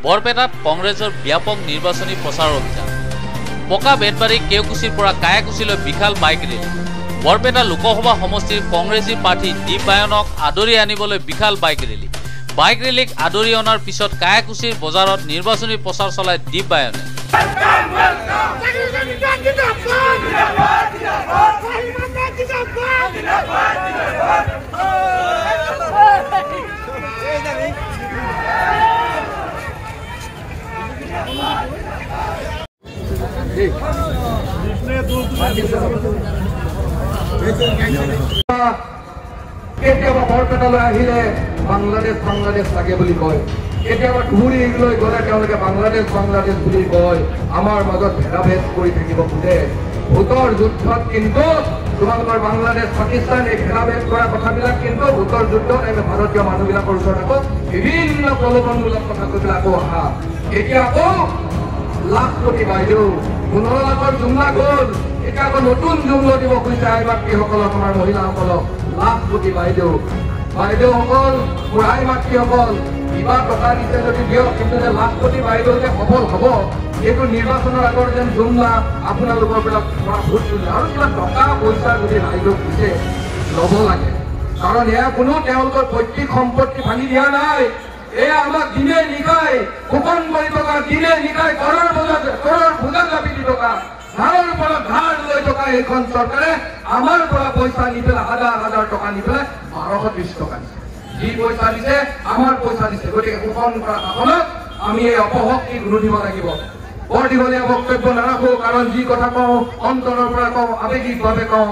বৰপেটাত কংগ্ৰেছৰ ব্যাপক নিৰ্বাচনী প্ৰচাৰ অভিযান পকা বেতবাৰী কেওকুচিৰ পৰা কায়াকুচিলৈ বিশাল বাইক ৰেলী বৰপেটা লোকসভা সমষ্টিৰ কংগ্ৰেছী প্ৰাৰ্থী দীপ বায়নক আদৰি আনিবলৈ বিশাল বাইক ৰেলীক আদৰি অনাৰ পিছত কায়াকুচিৰ বজাৰত নিৰ্বাচনী প্ৰচাৰ চলাই দীপ বায়নে কেতিয়াবা বৰপেটালৈ আহিলে বাংলাদেশ লাগে বুলি কয় কেতিয়াবা ঘূৰি লৈ গ'লে তেওঁলোকে বাংলাদেশ বুলি কয় আমাৰ মাজত ভেদাভেদ কৰি থাকিব খোজে ভোটৰ যুদ্ধত কিন্তু তোমালোকৰ বাংলাদেশ পাকিস্তান এই ভেদাভেদ কৰা কথাবিলাক কিন্তু ভোটৰ যুদ্ধত আমি ভাৰতীয় মানুহবিলাকৰ ওচৰত আকৌ বিভিন্ন প্ৰলোভনমূলক কথা কৈ পেলাই আকৌ অহা এতিয়া আকৌ লাখপতি বাইদেউ 15 লাখৰ জুমলা গ'ল এতিয়া আকৌ নতুন জুমলা দিব খুজিছে আই মাতৃসকলক আমাৰ মহিলাসকলক লাখপতি বাইদেউসকল মোৰ আই মাতৃসকল কিবা টকা দিছে যদি দিয়ক কিন্তু যে লাখপতি বাইদেউ যে সফল হ'ব এইটো নিৰ্বাচনৰ আগৰ যেন জুমলা আপোনালোকৰ পৰা ভোট তুলিলে আৰু কিবা টকা পইচা যদি ৰাইজক দিছে ল'ব লাগে কাৰণ এয়া কোনো তেওঁলোকৰ পৈতৃক সম্পত্তি ভাঙি দিয়া নাই এয়া আমাক দিনে নিশাই শোষণ কৰি থকা দিনে নিশাই ঘৰৰ ভোজা জাপি দি থকা ধাৰৰ পৰা ধাৰ লৈ থকা এইখন চৰকাৰে আমাৰ পৰা পইচা নি পেলাই হাজাৰ টকা নি পেলাই 1220 টকা দিছে যি পইচা দিছে আমাৰ পইচা দিছে গতিকে শোষণ কৰা শাসনক আমি এই অপশক্তিক ৰুধিব লাগিব বৰ দীঘলীয়া বক্তব্য নাৰাখো কাৰণ যি কথা কওঁ অন্তৰৰ পৰা কওঁ আৱেগিকভাৱে কওঁ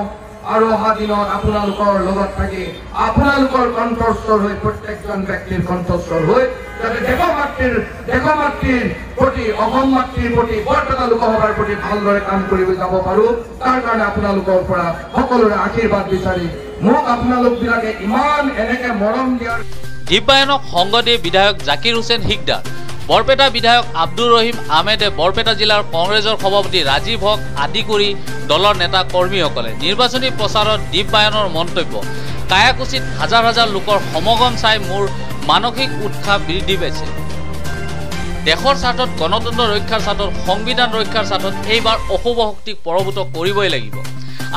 আৰু অহা দিনত আপোনালোকৰ লগত থাকি আপোনালোকৰ কণ্ঠস্বৰ হৈ প্ৰত্যেকজন ব্যক্তিৰ কণ্ঠস্বৰ হৈ যাতে দেশ মাতৃৰ প্ৰতি অসম মাতৃৰ প্ৰতি বৰপেটা লোকসভাৰ প্ৰতি ভালদৰে কাম কৰিব যাব পাৰো তাৰ কাৰণে আপোনালোকৰ পৰা সকলোৰে আশীৰ্বাদ বিচাৰি মোক আপোনালোকবিলাকে ইমান এনেকে মৰম দিয়াৰ দীপ বায়নক সংগ দিয়ে বিধায়ক জাকিৰ হুছেইন হিকদাৰ বৰপেটা বিধায়ক আব্দুৰ ৰহিম আহমেদে বৰপেটা জিলাৰ কংগ্ৰেছৰ সভাপতি ৰাজীৱ হক আদি কৰি দলৰ নেতা কৰ্মীসকলে নিৰ্বাচনী প্ৰচাৰত দীপ বায়নৰ মন্তব্য কায়াকুচিত হাজাৰ লোকৰ সমাগম চাই মোৰ মানসিক উৎসাহ বৃদ্ধি পাইছে দেশৰ স্বাৰ্থত গণতন্ত্ৰ ৰক্ষাৰ স্বাৰ্থত সংবিধান ৰক্ষাৰ স্বাৰ্থত এইবাৰ অশুভ শক্তিক পৰাভূত কৰিবই লাগিব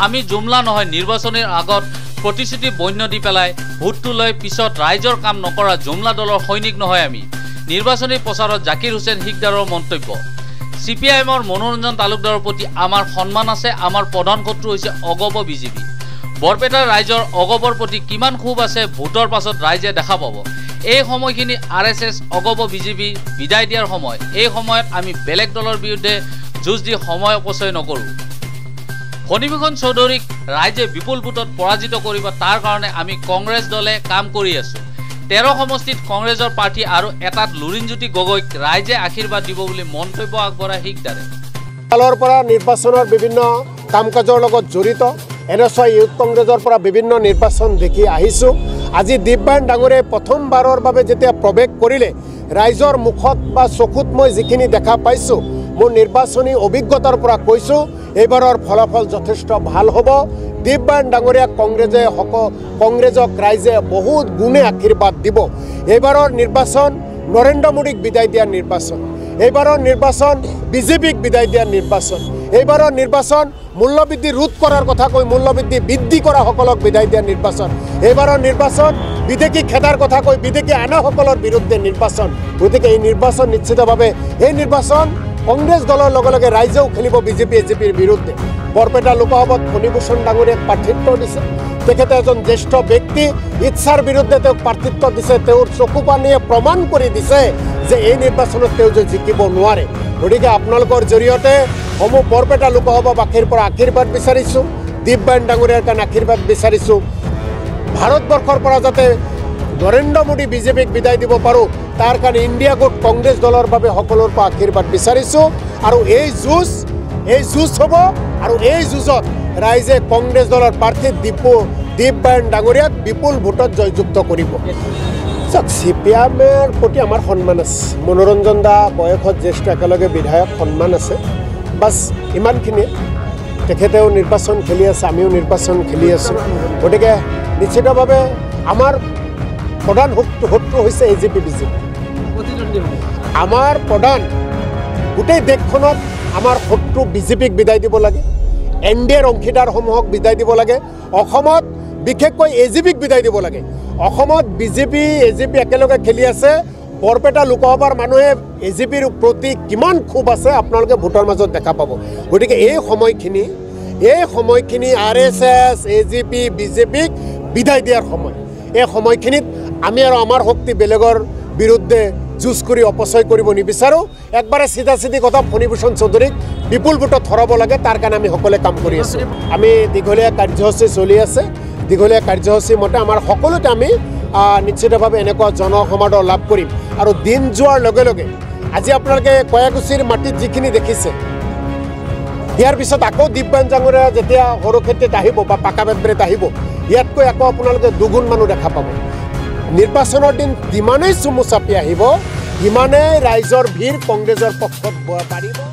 আমি জুমলা নহয় নিৰ্বাচনীৰ আগত প্ৰতিশ্ৰুতি বন্য দি পেলাই ভোটটো লৈ পিছত ৰাইজৰ কাম নকৰা জুমলা দলৰ সৈনিক নহয় আমি নিৰ্বাচনী প্ৰচাৰত জাকিৰ হুছেইন হিকদাৰৰ মন্তব্য CPIMৰ মনোৰঞ্জন তালুকদাৰৰ প্ৰতি আমাৰ সন্মান আছে আমাৰ প্ৰধান শত্ৰু হৈছে অগপ বিজেপি বৰপেটাৰ ৰাইজৰ অগপৰ প্ৰতি কিমান ক্ষোভ আছে ভোটৰ পাছত ৰাইজে দেখা পাব এই সময়খিনি RSS অগপ বিজেপি বিদায় দিয়াৰ সময় এই সময়ত আমি বেলেগ দলৰ বিৰুদ্ধে যুঁজ দি সময় অপচয় নকৰোঁ ফণীভূষণ চৌধুৰীক ৰাইজে বিপুল ভোটত পৰাজিত কৰিব তাৰ কাৰণে আমি কংগ্ৰেছ দলে কাম কৰি আছোঁ 13 সমষ্টিত কংগ্ৰেছৰ প্ৰাৰ্থী আৰু এটাত লুৰিণজ্যোতি গগৈক ৰাইজে আশীৰ্বাদ দিব বুলি মন্তব্য আগবঢ়াই হিকদাৰে কালৰ পৰা নিৰ্বাচনৰ বিভিন্ন কাম কাজৰ লগত জড়িত NSY ইউথ কংগ্ৰেছৰ পৰা বিভিন্ন নিৰ্বাচন দেখি আহিছোঁ আজি দীপ বায়ন ডাঙৰীয়াই প্ৰথমবাৰৰ বাবে যেতিয়া প্ৰৱেশ কৰিলে ৰাইজৰ মুখত বা চকুত মই যিখিনি দেখা পাইছোঁ মোৰ নিৰ্বাচনী অভিজ্ঞতাৰ পৰা কৈছোঁ এইবাৰৰ ফলাফল যথেষ্ট ভাল হ'ব দীপ বায়ন ডাঙৰীয়া কংগ্ৰেছক ৰাইজে বহুত গুণে আশীৰ্বাদ দিব এইবাৰৰ নিৰ্বাচন নৰেন্দ্ৰ মোদীক বিদায় দিয়াৰ নিৰ্বাচন এইবাৰৰ নিৰ্বাচন বিজেপিক বিদায় দিয়াৰ নিৰ্বাচন এইবাৰৰ নিৰ্বাচন মূল্যবৃদ্ধি ৰোধ কৰাৰ কথা কৈ মূল্যবৃদ্ধি বৃদ্ধি কৰা সকলক বিদায় দিয়াৰ নিৰ্বাচন এইবাৰৰ নিৰ্বাচন বিদেশী খেদাৰ কথা কৈ বিদেশী আনাসকলৰ বিৰুদ্ধে নিৰ্বাচন গতিকে এই নিৰ্বাচন নিশ্চিতভাৱে এই নিৰ্বাচন কংগ্ৰেছ দলৰ লগে লগে ৰাইজেও খেলিব বিজেপি এজেপিৰ বিৰুদ্ধে বৰপেটা লোকসভাত ফণীভূষণ ডাঙৰীয়াক প্ৰাৰ্থিত্ব দিছে তেখেতে এজন জ্যেষ্ঠ ব্যক্তি ইচ্ছাৰ বিৰুদ্ধে তেওঁক প্ৰাৰ্থিত্ব দিছে তেওঁৰ চকু পানীয়ে প্ৰমাণ কৰি দিছে যে এই নিৰ্বাচনত তেওঁ যে জিকিব নোৱাৰে গতিকে আপোনালোকৰ জৰিয়তে সমূহ বৰপেটা লোকসভাবাসীৰ পৰা আশীৰ্বাদ বিচাৰিছোঁ দীপ বায়ন ডাঙৰীয়াৰ কাৰণে আশীৰ্বাদ বিচাৰিছোঁ ভাৰতবৰ্ষৰ পৰা যাতে নৰেন্দ্ৰ মোদী বিজেপিক বিদায় দিব পাৰোঁ তাৰ কাৰণে ইণ্ডিয়া গোট কংগ্ৰেছ দলৰ বাবে সকলোৰ পৰা আশীৰ্বাদ বিচাৰিছোঁ আৰু এই যুঁজ হ'ব আৰু এই যুঁজত ৰাইজে কংগ্ৰেছ দলৰ প্ৰাৰ্থী দীপ বায়ন ডাঙৰীয়াক বিপুল ভোটত জয়যুক্ত কৰিব CPIMৰ প্ৰতি আমাৰ সন্মান আছে মনোৰঞ্জন দা বয়সত জ্যেষ্ঠ একেলগে বিধায়ক সন্মান আছে বাছ ইমানখিনিয়ে তেখেতেও নিৰ্বাচন খেলি আছে আমিও নিৰ্বাচন খেলি আছোঁ গতিকে নিশ্চিতভাৱে আমাৰ প্ৰধান শত্ৰু হৈছে AJP বিজেপি আমাৰ প্ৰধান গোটেই দেশখনত আমাৰ শত্ৰু বিজেপিক বিদায় দিব লাগে, NDAৰ অংশীদাৰসমূহক বিদায় দিব লাগে, অসমত বিশেষকৈ AGPক বিদায় দিব লাগে। অসমত BJP AGP একেলগে খেলি আছে। বৰপেটা লোকসভাৰ মানুহে AGPৰ প্ৰতি কিমান ক্ষোভ আছে আপোনালোকে ভোটৰ মাজত দেখা পাব। গতিকে এই সময়খিনি RSS AGP BJPক বিদায় দিয়াৰ সময়। এই সময়খিনিত আমি আৰু আমাৰ শক্তি বেলেগৰ বিৰুদ্ধে যুঁজ কৰি অপচয় কৰিব নিবিচাৰোঁ। একবাৰে চিধা কথা ফণীভূষণ চৌধুৰীক বিপুল ভোটত হৰাব লাগে, তাৰ কাৰণে আমি সকলোৱে কাম কৰি আছোঁ। আমি দীঘলীয়া কাৰ্যসূচী চলি আছে। দীঘলীয়া কাৰ্যসূচী মতে আমাৰ সকলোতে আমি নিশ্চিতভাৱে এনেকুৱা জনসমাদৰ লাভ কৰিম। আৰু দিন যোৱাৰ লগে লগে আজি আপোনালোকে কয়াকুছিৰ মাটিত যিখিনি দেখিছে, ইয়াৰ পিছত আকৌ দিব্যান ডাঙৰীয়া যেতিয়া সৰুক্ষেত্ৰত আহিব বা পাকা বেবৰেত আহিব, ইয়াতকৈ আকৌ আপোনালোকে দুগুণ মানুহ দেখা পাব। নিৰ্বাচনৰ দিন যিমানেই চুমু চাপি আহিব, সিমানেই ৰাইজৰ ভিৰ কংগ্ৰেছৰ পক্ষত বাঢ়িব।